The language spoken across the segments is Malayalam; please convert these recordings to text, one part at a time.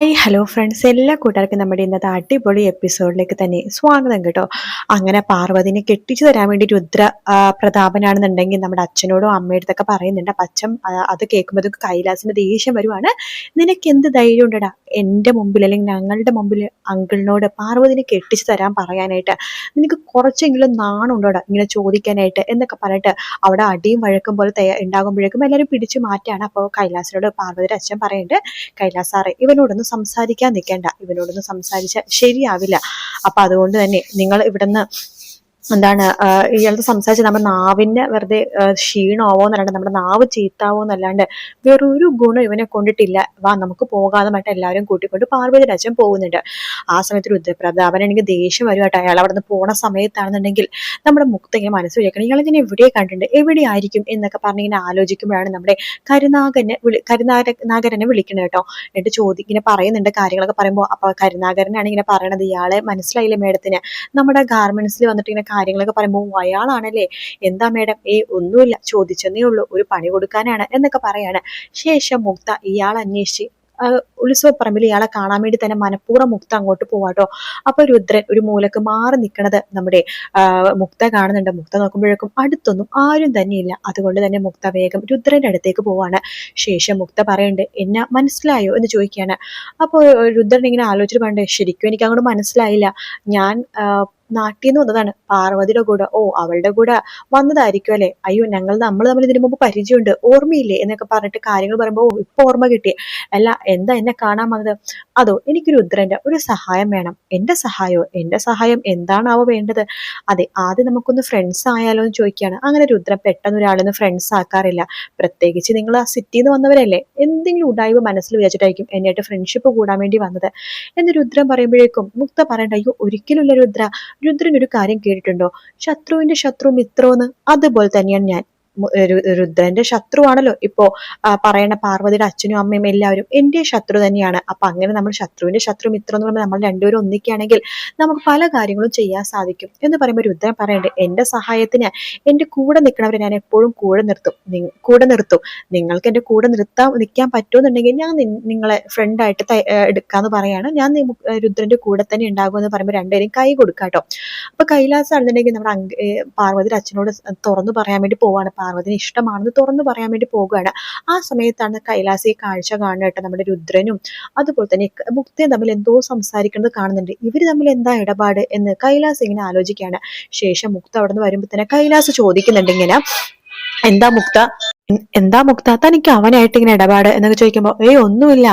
ഹലോ ഫ്രണ്ട്സ്, എല്ലാ കൂട്ടുകാർക്കും നമ്മുടെ ഇന്നത്തെ അടിപൊളി എപ്പിസോഡിലേക്ക് തന്നെ സ്വാഗതം കേട്ടോ. അങ്ങനെ പാർവതിനെ കെട്ടിച്ചു തരാൻ വേണ്ടി രുദ്ര പ്രതാപനാണെന്നുണ്ടെങ്കിൽ നമ്മുടെ അച്ഛനോടും അമ്മയുടെ പറയുന്നുണ്ട്. അപ്പം അച്ഛൻ അത് കേൾക്കുമ്പോഴത്തേക്ക് കൈലാസിന്റെ ദേഷ്യം വരുവാണ്. നിനക്ക് എന്ത് ധൈര്യം ഉണ്ടടാ എൻ്റെ മുമ്പിൽ അല്ലെങ്കിൽ ഞങ്ങളുടെ മുമ്പിൽ അങ്കിളിനോട് പാർവതിനെ കെട്ടിച്ചു തരാൻ പറയാനായിട്ട്? നിനക്ക് കുറച്ചെങ്കിലും നാണുണ്ടോടാ ഇങ്ങനെ ചോദിക്കാനായിട്ട് എന്നൊക്കെ പറഞ്ഞിട്ട് അവിടെ അടിയും വഴക്കും പോലെ ഉണ്ടാകുമ്പോഴേക്കും എല്ലാവരും പിടിച്ചു മാറ്റാണ്. അപ്പോൾ കൈലാസിനോട് പാർവതിയുടെ അച്ഛൻ പറയുന്നുണ്ട്, കൈലാസ് സാറേ, ഇവനോടൊന്നും സംസാരിക്കാൻ നിൽക്കേണ്ട, ഇവനോടൊന്നും സംസാരിച്ചാൽ ശരിയാവില്ല. അപ്പൊ അതുകൊണ്ട് തന്നെ നിങ്ങൾ ഇവിടുന്ന് എന്താണ് ഇയാളത്ത് സംസാരിച്ച് നമ്മുടെ നാവിന്റെ വെറുതെ ക്ഷീണമാവോന്നല്ലാണ്ട് നമ്മുടെ നാവ് ചീത്താവോന്നല്ലാണ്ട് വേറൊരു ഗുണം ഇവനെ കൊണ്ടിട്ടില്ല. വാ നമുക്ക് പോകാതെ മറ്റേ എല്ലാവരും കൂട്ടിക്കൊണ്ട് പാർവതിയുടെ അച്ഛൻ പോകുന്നുണ്ട്. ആ സമയത്ത് രുദ്രപ്രതാപൻ എനിക്ക് ദേഷ്യം വരുവാട്ടോ. അയാൾ അവിടെ നിന്ന് പോണ സമയത്താണെന്നുണ്ടെങ്കിൽ നമ്മുടെ മുക്ത ഇങ്ങനെ മനസ്സ് വിചാരിക്കണം, ഇയാളെ ഞാൻ എവിടെ കണ്ടിട്ടുണ്ട്, എവിടെ ആയിരിക്കും എന്നൊക്കെ പറഞ്ഞ് ഇങ്ങനെ ആലോചിക്കുമ്പോഴാണ് നമ്മുടെ കരുനാഗരനെ വിളിക്കുന്നത് കേട്ടോ. എന്നിട്ട് ഇങ്ങനെ പറയുന്നുണ്ട് കാര്യങ്ങളൊക്കെ പറയുമ്പോൾ. അപ്പൊ കരുനാഗരനാണ് ഇങ്ങനെ പറയണത്, ഇയാളെ മനസ്സിലായില്ലേ മേഡത്തിന്? നമ്മുടെ ഗാർമെന്റ്സിൽ വന്നിട്ട് ഇങ്ങനെ കാര്യങ്ങളൊക്കെ പറയുമ്പോൾ അയാളാണല്ലേ, എന്താ മേഡം? ഒന്നുമില്ല, ചോദിച്ചെന്നേ ഉള്ളൂ, ഒരു പണി കൊടുക്കാനാണ് എന്നൊക്കെ പറയാണ്. ശേഷം മുക്ത ഇയാൾ അന്വേഷിച്ച് ഉത്സവപ്പറമ്പിൽ ഇയാളെ കാണാൻ വേണ്ടി തന്നെ മനഃപൂർവ്വം മുക്ത അങ്ങോട്ട് പോവാട്ടോ. അപ്പൊ രുദ്രൻ ഒരു മൂലക്ക് മാറി നിൽക്കണത് നമ്മുടെ മുക്ത കാണുന്നുണ്ട്. മുക്ത നോക്കുമ്പോഴേക്കും അടുത്തൊന്നും ആരും തന്നെയില്ല. അതുകൊണ്ട് തന്നെ മുക്ത വേഗം രുദ്രന്റെ അടുത്തേക്ക് പോവാണ്. ശേഷം മുക്ത പറയുന്നുണ്ട്, എന്നെ മനസ്സിലായോ എന്ന് ചോദിക്കുകയാണ്. അപ്പോൾ രുദ്രൻ ഇങ്ങനെ ആലോചിച്ചിട്ട് പറയണ്ടേ, ശരിക്കും എനിക്ക് അങ്ങോട്ട് മനസ്സിലായില്ല. ഞാൻ നാട്ടിൽ നിന്ന് വന്നതാണ് പാർവതിയുടെ കൂടെ. ഓ, അവളുടെ കൂടെ വന്നതായിരിക്കും അല്ലെ? അയ്യോ, നമ്മൾ തമ്മിൽ ഇതിനു മുമ്പ് പരിചയമുണ്ട്, ഓർമ്മയില്ലേ എന്നൊക്കെ പറഞ്ഞിട്ട് കാര്യങ്ങൾ പറയുമ്പോൾ ഇപ്പൊ ഓർമ്മ കിട്ടി. അല്ല, എന്താ എന്നെ കാണാൻ വന്നത്? അതോ, എനിക്ക് രുദ്രന്റെ ഒരു സഹായം വേണം. എന്റെ സഹായമോ? എന്റെ സഹായം എന്താണാവോ വേണ്ടത്? അതെ, ആദ്യം നമുക്കൊന്ന് ഫ്രണ്ട്സ് ആയാലോ എന്ന് ചോദിക്കുകയാണ്. അങ്ങനെ രുദ്രൻ പെട്ടെന്ന് ഒരാളൊന്ന് ഫ്രണ്ട്സ് ആക്കാറില്ല. പ്രത്യേകിച്ച് നിങ്ങൾ ആ സിറ്റിയിൽ നിന്ന് വന്നവരല്ലേ, എന്തെങ്കിലും ഉടായ്പ മനസ്സിൽ വിചാരിച്ചിട്ടായിരിക്കും എന്നായിട്ട് ഫ്രണ്ട്ഷിപ്പ് കൂടാൻ വേണ്ടി വന്നത് എന്ന് രുദ്രൻ പറയുമ്പോഴേക്കും മുക്ത പറയണ്ട, അയ്യോ ഒരിക്കലുമില്ല രുദ്ര. രുദ്രൻ ഒരു കാര്യം കേട്ടിട്ടുണ്ടോ? ശത്രുവിന്റെ ശത്രു മിത്രോന്ന്. അതുപോലെ തന്നെയാണ് ഞാൻ. രുദ്രന്റെ ശത്രുവാണല്ലോ ഇപ്പോ പറയണ പാർവതിയുടെ അച്ഛനും അമ്മയും എല്ലാവരും എന്റെ ശത്രു തന്നെയാണ്. അപ്പൊ അങ്ങനെ നമ്മൾ ശത്രുവിന്റെ ശത്രു മിത്രം എന്ന് പറയുമ്പോൾ നമ്മൾ രണ്ടുപേരും ഒന്നിക്കുകയാണെങ്കിൽ നമുക്ക് പല കാര്യങ്ങളും ചെയ്യാൻ സാധിക്കും എന്ന് പറയുമ്പോൾ രുദ്രൻ പറയണ്ടേ, എന്റെ സഹായത്തിന് എന്റെ കൂടെ നിൽക്കണവരെ ഞാൻ എപ്പോഴും കൂടെ നിർത്തും. നിങ്ങൾക്ക് എന്റെ കൂടെ നിൽക്കാൻ പറ്റുമെന്നുണ്ടെങ്കിൽ ഞാൻ നിങ്ങളെ ഫ്രണ്ടായിട്ട് എടുക്കാന്ന് പറയാണ്. ഞാൻ രുദ്രന്റെ കൂടെ തന്നെ ഉണ്ടാകുമെന്ന് പറയുമ്പോൾ രണ്ടുപേരും കൈ കൊടുക്കാട്ടോ. അപ്പൊ കൈലാസാണെന്നുണ്ടെങ്കിൽ നമ്മുടെ പാർവതിയുടെ അച്ഛനോട് തുറന്നു പറയാൻ വേണ്ടി പോവാണ്. പാർവതിന് ഇഷ്ടമാണെന്ന് തുറന്നു പറയാൻ വേണ്ടി പോകുകയാണ്. ആ സമയത്താണ് കൈലാസ് ഈ കാഴ്ച കാണുക കേട്ടോ. നമ്മുടെ രുദ്രനും അതുപോലെ തന്നെ മുക്തയും തമ്മിൽ എന്തോ സംസാരിക്കുന്നത് കാണുന്നുണ്ട്. ഇവര് തമ്മിൽ എന്താ ഇടപാട് എന്ന് കൈലാസ് ഇങ്ങനെ ആലോചിക്കുകയാണ്. ശേഷം മുക്ത അവിടെ നിന്ന് വരുമ്പോ തന്നെ കൈലാസ് ചോദിക്കുന്നുണ്ട് ഇങ്ങനെ, എന്താ മുക്ത തനിക്ക് അവനായിട്ട് ഇങ്ങനെ ഇടപാട് എന്നൊക്കെ ചോദിക്കുമ്പോ, ഒന്നുമില്ല,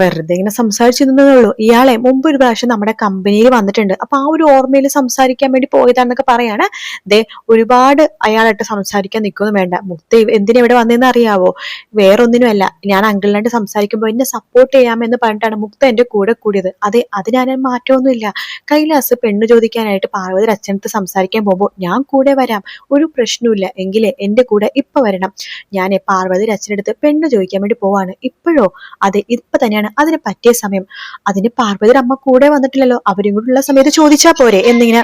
വെറുതെ ഇങ്ങനെ സംസാരിച്ചിരുന്നതേ ഉള്ളൂ. ഇയാളെ മുമ്പ് ഒരു പ്രാവശ്യം നമ്മുടെ കമ്പനിയിൽ വന്നിട്ടുണ്ട്, അപ്പൊ ആ ഒരു ഓർമ്മയിൽ സംസാരിക്കാൻ വേണ്ടി പോയതാന്നൊക്കെ പറയാണ്. ഒരുപാട് അയാളായിട്ട് സംസാരിക്കാൻ നിൽക്കൊന്നും വേണ്ട. മുക്ത എന്തിനാ ഇവിടെ വന്നതെന്ന് അറിയാവോ? വേറൊന്നിനുമല്ല, ഞാൻ അങ്കിളിനായിട്ട് സംസാരിക്കുമ്പോൾ എന്നെ സപ്പോർട്ട് ചെയ്യാമെന്ന് പറഞ്ഞിട്ടാണ് മുക്ത എന്റെ കൂടെ കൂടിയത്. അതെ, അത് ഞാൻ മാറ്റമൊന്നുമില്ല. കൈലാസ് പെണ്ണ് ചോദിക്കാനായിട്ട് പാർവതി അച്ഛനടുത്ത് സംസാരിക്കാൻ പോകുമ്പോൾ ഞാൻ കൂടെ വരാം, ഒരു പ്രശ്നമില്ല. എങ്കിലേ എന്റെ കൂടെ ഇപ്പൊ വരണം. ഞാൻ പാർവതി അച്ഛനടുത്ത് പെണ്ണ് ചോദിക്കാൻ വേണ്ടി പോവാണ്. ഇപ്പോഴോ? അതെ, ഇപ്പൊ തന്നെയാണ് അതിന് പറ്റിയ സമയം. അതിന് പാർവതി അമ്മ കൂടെ വന്നിട്ടില്ലല്ലോ, അവരും കൂടെ ഉള്ള സമയത്ത് ചോദിച്ചാ പോരെ എന്നിങ്ങനെ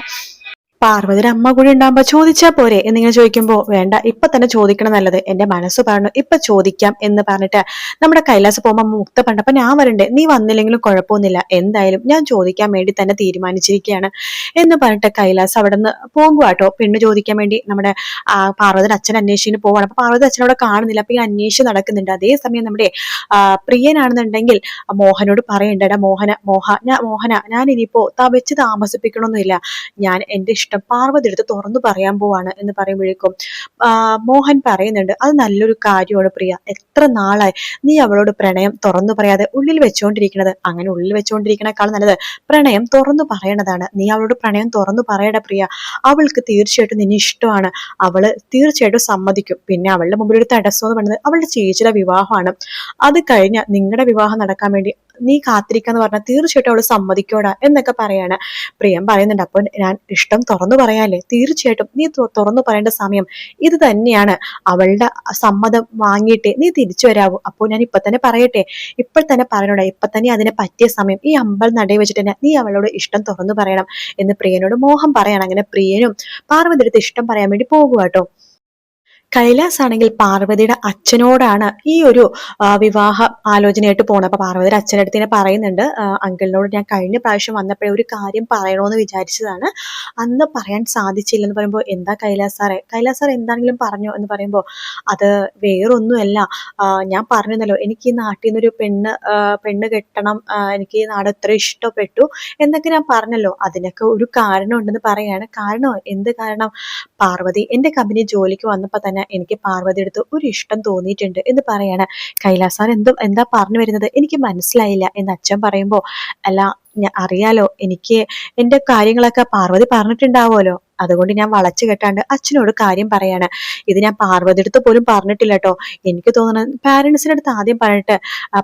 പാർവതിയുടെ അമ്മ കൂടി ഉണ്ടാകുമ്പോ ചോദിച്ചാ പോരെ എന്നിങ്ങനെ ചോദിക്കുമ്പോ, വേണ്ട, ഇപ്പൊ തന്നെ ചോദിക്കണം നല്ലത്, എന്റെ മനസ്സ് പറഞ്ഞു ഇപ്പൊ ചോദിക്കാം എന്ന് പറഞ്ഞിട്ട് നമ്മുടെ കൈലാസ് പോകുമ്പോ മുക്ത പണ്ടപ്പോ ഞാൻ വരണ്ടേ, നീ വന്നില്ലെങ്കിലും കുഴപ്പമൊന്നുമില്ല, എന്തായാലും ഞാൻ ചോദിക്കാൻ വേണ്ടി തന്നെ തീരുമാനിച്ചിരിക്കുകയാണ് എന്ന് പറഞ്ഞിട്ട് കൈലാസ് അവിടെ നിന്ന് പോകുവാട്ടോ. പെണ്ണ് ചോദിക്കാൻ വേണ്ടി നമ്മുടെ പാർവതിയുടെ അച്ഛൻ അന്വേഷിച്ചിട്ട് പോവാണ്. അപ്പൊ പാർവതി അച്ഛനോടെ കാണുന്നില്ല. അപ്പൊ ഈ അന്വേഷിച്ച് നടക്കുന്നുണ്ട്. അതേസമയം നമ്മുടെ പ്രിയനാണെന്നുണ്ടെങ്കിൽ മോഹനോട് പറയണ്ടടാ, മോഹന ഞാൻ ഇനിയിപ്പോ വെച്ച് താമസിപ്പിക്കണമെന്നില്ല, ഞാൻ എന്റെ ഇഷ്ടം പാർവതി എടുത്ത് തുറന്നു പറയാൻ പോവാണ് എന്ന് പറയുമ്പോഴേക്കും മോഹൻ പറയുന്നുണ്ട്, അത് നല്ലൊരു കാര്യമാണ് പ്രിയ, എത്ര നാളായി നീ അവളോട് പ്രണയം തുറന്നു പറയാതെ ഉള്ളിൽ വെച്ചുകൊണ്ടിരിക്കുന്നത്. അങ്ങനെ ഉള്ളിൽ വെച്ചുകൊണ്ടിരിക്കണേക്കാൾ നല്ലത് പ്രണയം തുറന്നു പറയണതാണ്. നീ അവളോട് പ്രണയം തുറന്നു പറയട പ്രിയ, അവൾക്ക് തീർച്ചയായിട്ടും നിന്നെ ഇഷ്ടമാണ്, അവള് തീർച്ചയായിട്ടും സമ്മതിക്കും. പിന്നെ അവളുടെ മുമ്പിൽ ഒരു തടസ്സം എന്ന് പറയുന്നത് അവളുടെ ചേച്ചിയുടെ വിവാഹമാണ്. അത് കഴിഞ്ഞ നിങ്ങളുടെ വിവാഹം നടക്കാൻ വേണ്ടി നീ കാത്തിരിക്കാന്ന് പറഞ്ഞാൽ തീർച്ചയായിട്ടും അവള് സമ്മതിക്കോടാ എന്നൊക്കെ പറയാണ്. പ്രിയം പറയുന്നുണ്ട്, അപ്പൊ ഞാൻ ഇഷ്ടം തുറന്നു പറയാല്ലേ, തീർച്ചയായിട്ടും നീ തുറന്നു പറയേണ്ട സമയം ഇത് തന്നെയാണ്. അവളുടെ സമ്മതം വാങ്ങിയിട്ടേ നീ തിരിച്ചു വരാവൂ. അപ്പോൾ ഞാൻ ഇപ്പൊ തന്നെ പറയട്ടെ, ഇപ്പോൾ തന്നെ പറയണോടാ, ഇപ്പൊ തന്നെ അതിനെ പറ്റിയ സമയം, ഈ അമ്പൽ നടയിൽ വെച്ചിട്ട് തന്നെ നീ അവളോട് ഇഷ്ടം തുറന്നു പറയണം എന്ന് പ്രിയനോട് മോഹൻ പറയണം. അങ്ങനെ പ്രിയനും പാർവതി അടുത്ത് ഇഷ്ടം പറയാൻ വേണ്ടി പോകുക കേട്ടോ. കൈലാസ് ആണെങ്കിൽ പാർവതിയുടെ അച്ഛനോടാണ് ഈ ഒരു വിവാഹ ആലോചനയായിട്ട് പോണത്. അപ്പൊ പാർവതിയുടെ അച്ഛൻ്റെ അടുത്ത് ഇങ്ങനെ പറയുന്നുണ്ട്, അങ്കിളിനോട് ഞാൻ കഴിഞ്ഞ പ്രാവശ്യം വന്നപ്പോഴേ ഒരു കാര്യം പറയണോന്ന് വിചാരിച്ചതാണ്, അന്ന് പറയാൻ സാധിച്ചില്ലെന്ന് പറയുമ്പോൾ, എന്താ കൈലാസ് സാർ എന്താണെങ്കിലും പറഞ്ഞോ എന്ന് പറയുമ്പോൾ, അത് വേറൊന്നുമല്ല, ഞാൻ പറഞ്ഞല്ലോ എനിക്ക് ഈ നാട്ടിൽ നിന്നൊരു പെണ്ണ് കെട്ടണം, എനിക്ക് ഈ നാട് ഇത്ര ഇഷ്ടപ്പെട്ടു എന്നൊക്കെ ഞാൻ പറഞ്ഞല്ലോ, അതിനൊക്കെ ഒരു കാരണം ഉണ്ടെന്ന് പറയാണ്. കാരണോ, എന്ത് കാരണം? പാർവതി എൻ്റെ കമ്പനി ജോലിക്ക് വന്നപ്പോൾ തന്നെ എനിക്ക് പാർവതി എടുത്ത് ഒരു ഇഷ്ടം തോന്നിയിട്ടുണ്ട് എന്ന് പറയാണ്. കൈലാസ് സാർ എന്താ പറഞ്ഞു വരുന്നത്, എനിക്ക് മനസ്സിലായില്ല എന്ന് അച്ഛൻ പറയുമ്പോൾ, അല്ല അറിയാലോ, എനിക്ക് എൻ്റെ കാര്യങ്ങളൊക്കെ പാർവതി പറഞ്ഞിട്ടുണ്ടാവുമല്ലോ, അതുകൊണ്ട് ഞാൻ വളച്ചു കെട്ടാണ്ട് അച്ഛനോട് കാര്യം പറയാണ്. ഇത് ഞാൻ പാർവതി അടുത്ത് പോലും പറഞ്ഞിട്ടില്ല കേട്ടോ. എനിക്ക് തോന്നുന്നത് പാരൻസിന്റെ അടുത്ത് ആദ്യം പറഞ്ഞിട്ട്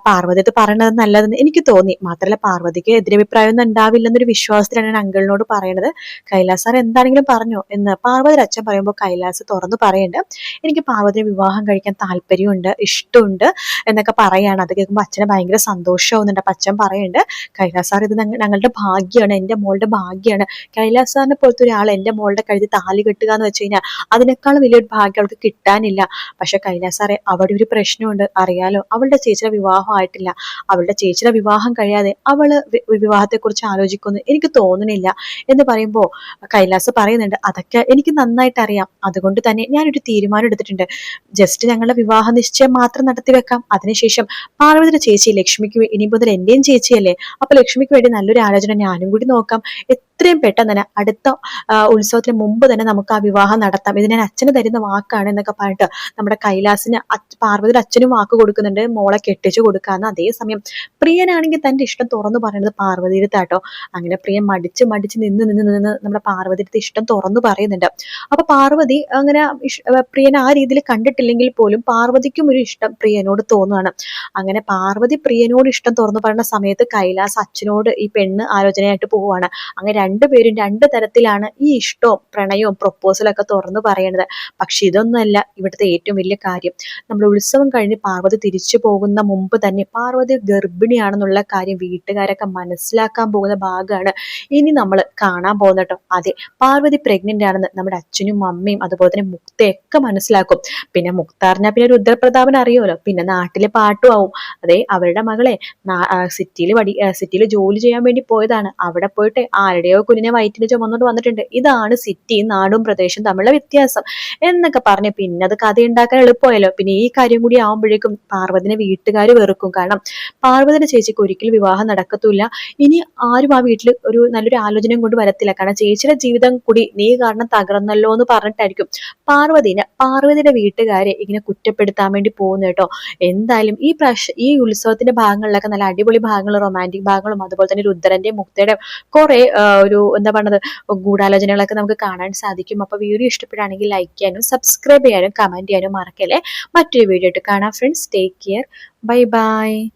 പാർവതി അടുത്ത് പറയണത് നല്ലതെന്ന് എനിക്ക് തോന്നി. മാത്രമല്ല പാർവതിക്ക് എതിരഭിപ്രായം ഒന്നും ഉണ്ടാവില്ലെന്നൊരു വിശ്വാസത്തിലാണ് ഞാൻ അങ്കിളിനോട് പറയണത്. കൈലാസ് സാർ എന്താണെങ്കിലും പറഞ്ഞോ എന്ന് പാർവതിയുടെ അച്ഛൻ പറയുമ്പോൾ കൈലാസ് തുറന്നു പറയുന്നുണ്ട്, എനിക്ക് പാർവതിയെ വിവാഹം കഴിക്കാൻ താല്പര്യമുണ്ട്, ഇഷ്ടമുണ്ട് എന്നൊക്കെ പറയാണ്. അത് കേൾക്കുമ്പോൾ അച്ഛന് ഭയങ്കര സന്തോഷമാവുന്നുണ്ട്. അപ്പൊ അച്ഛൻ പറയുന്നുണ്ട്, കൈലാസ് സാർ ഇത് ഞങ്ങളുടെ ഭാഗ്യമാണ്, എൻ്റെ മോളുടെ ഭാഗ്യമാണ്. കൈലാസ് സാറിനെ പോലത്തെ ഒരാൾ എൻ്റെ മോളുടെ കഴുത്തിൽ താലി കെട്ടുക എന്ന് വെച്ച് കഴിഞ്ഞാൽ അതിനേക്കാളും വലിയൊരു ഭാഗ്യം അവൾക്ക് കിട്ടാനില്ല. പക്ഷെ കൈലാസ് സാറേ, അവിടെ ഒരു പ്രശ്നമുണ്ട്, അറിയാലോ, അവളുടെ ചേച്ചിയുടെ വിവാഹം ആയിട്ടില്ല. അവളുടെ ചേച്ചിയുടെ വിവാഹം കഴിയാതെ അവള് വിവാഹത്തെക്കുറിച്ച് ആലോചിക്കുമെന്ന് എനിക്ക് തോന്നുന്നില്ല എന്ന് പറയുമ്പോൾ കൈലാസ് പറയുന്നുണ്ട്, അതൊക്കെ എനിക്ക് നന്നായിട്ട് അറിയാം, അതുകൊണ്ട് തന്നെ ഞാനൊരു തീരുമാനം എടുത്തിട്ടുണ്ട്. ജസ്റ്റ് ഞങ്ങളുടെ വിവാഹ നിശ്ചയം മാത്രം നടത്തി വെക്കാം, അതിനുശേഷം പാർവതിയുടെ ചേച്ചി ലക്ഷ്മിക്ക് ഇനി മുതൽ എന്റെയും ചേച്ചിയല്ലേ, അപ്പൊ ലക്ഷ്മിക്ക് വേണ്ടി നല്ലൊരു ആലോചന ഞാനും കൂടി നോക്കാം, എത്രയും പെട്ടെന്ന് തന്നെ അടുത്ത ഉത്സവത്തിന് മുമ്പ് തന്നെ നമുക്ക് ആ വിവാഹം നടത്താം, ഇത് ഞാൻ അച്ഛന് തരുന്ന വാക്കാണ് എന്നൊക്കെ പറഞ്ഞിട്ട് നമ്മുടെ കൈലാസിന് പാർവതിയുടെ അച്ഛനും വാക്ക് കൊടുക്കുന്നുണ്ട്, മോളെ കെട്ടിച്ചു കൊടുക്കാന്ന്. അതേസമയം പ്രിയനാണെങ്കിൽ തന്റെ ഇഷ്ടം തുറന്നു പറയുന്നത് പാർവതിയുടെ കേട്ടോ. അങ്ങനെ പ്രിയൻ മടിച്ച് മടിച്ച് നിന്ന് നമ്മുടെ പാർവതിയുടെ ഇഷ്ടം തുറന്നു പറയുന്നുണ്ട്. അപ്പൊ പാർവതി അങ്ങനെ പ്രിയനെ ആ രീതിയിൽ കണ്ടിട്ടില്ലെങ്കിൽ പോലും പാർവതിക്കും ഒരു ഇഷ്ടം പ്രിയനോട് തോന്നുകയാണ്. അങ്ങനെ പാർവതി പ്രിയനോട് ഇഷ്ടം തുറന്നു പറയുന്ന സമയത്ത് കൈലാസ് അച്ഛനോട് ഈ പെണ്ണ് ആലോചനയായിട്ട് പോവുകയാണ്. അങ്ങനെ രണ്ടുപേരും രണ്ട് തരത്തിലാണ് ഈ ഇഷ്ടവും പ്രണയവും പ്രൊപ്പോസലൊക്കെ തുറന്നു പറയുന്നത്. പക്ഷെ ഇതൊന്നുമല്ല ഇവിടുത്തെ ഏറ്റവും വലിയ കാര്യം. നമ്മൾ ഉത്സവം കഴിഞ്ഞ് പാർവതി തിരിച്ചു പോകുന്ന മുമ്പ് തന്നെ പാർവതി ഗർഭിണിയാണെന്നുള്ള കാര്യം വീട്ടുകാരൊക്കെ മനസ്സിലാക്കാൻ പോകുന്ന ഭാഗമാണ് ഇനി നമ്മൾ കാണാൻ പോകുന്നത് കേട്ടോ. അതെ, പാർവതി പ്രഗ്നന്റ് ആണെന്ന് നമ്മുടെ അച്ഛനും അമ്മയും അതുപോലെ തന്നെ മുക്തയൊക്കെ മനസ്സിലാക്കും. പിന്നെ മുക്താറിനെ പിന്നെ രുദ്രപ്രതാപൻ അറിയുമല്ലോ, പിന്നെ നാട്ടിലെ പാട്ടും ആവും. അതെ, അവരുടെ മകളെ സിറ്റിയിൽ ജോലി ചെയ്യാൻ വേണ്ടി പോയതാണ്. അവിടെ പോയിട്ട് ആരുടെയോ കുഞ്ഞിനെ വയറ്റിന് ചുമന്നുകൊണ്ട് വന്നിട്ടുണ്ട്. ഇതാണ് സിറ്റിയും നാടും പ്രദേശവും തമ്മിലുള്ള വ്യത്യാസം എന്നൊക്കെ പറഞ്ഞ് പിന്നെ അത് കഥ ഉണ്ടാക്കാൻ എളുപ്പമായല്ലോ. പിന്നെ ഈ കാര്യം കൂടി ആവുമ്പോഴേക്കും പാർവതിനെ വീട്ടുകാർ വെറുക്കും. കാരണം പാർവതിയുടെ ചേച്ചിക്ക് ഒരിക്കലും വിവാഹം നടക്കത്തില്ല, ഇനി ആരും ആ വീട്ടിൽ ഒരു നല്ലൊരു ആലോചനയും കൊണ്ട് വരത്തില്ല. കാരണം ചേച്ചിയുടെ ജീവിതം കൂടി നീ കാരണം തകർന്നല്ലോ എന്ന് പറഞ്ഞിട്ടായിരിക്കും പാർവതിയുടെ വീട്ടുകാരെ ഇങ്ങനെ കുറ്റപ്പെടുത്താൻ വേണ്ടി പോകുന്നു കേട്ടോ. എന്തായാലും ഈ ഉത്സവത്തിന്റെ ഭാഗങ്ങളിലൊക്കെ നല്ല അടിപൊളി ഭാഗങ്ങൾ, റൊമാൻറ്റിക് ഭാഗങ്ങളും അതുപോലെ തന്നെ രുദ്രന്റെയും മുക്തയുടെ കുറെ ഒരു എന്താ പറയുന്നത് ഗൂഢാലോചനകളൊക്കെ നമുക്ക് കാണാൻ സാധിക്കും. അപ്പൊ വീഡിയോ ഇഷ്ടപ്പെടുകയാണെങ്കിൽ ലൈക്ക് ചെയ്യാനും സബ്സ്ക്രൈബ് ചെയ്യാനും കമന്റ് ചെയ്യാനും മറക്കല്ലേ. മറ്റൊരു വീഡിയോ ആയിട്ട് കാണാം friends. Take care, bye bye.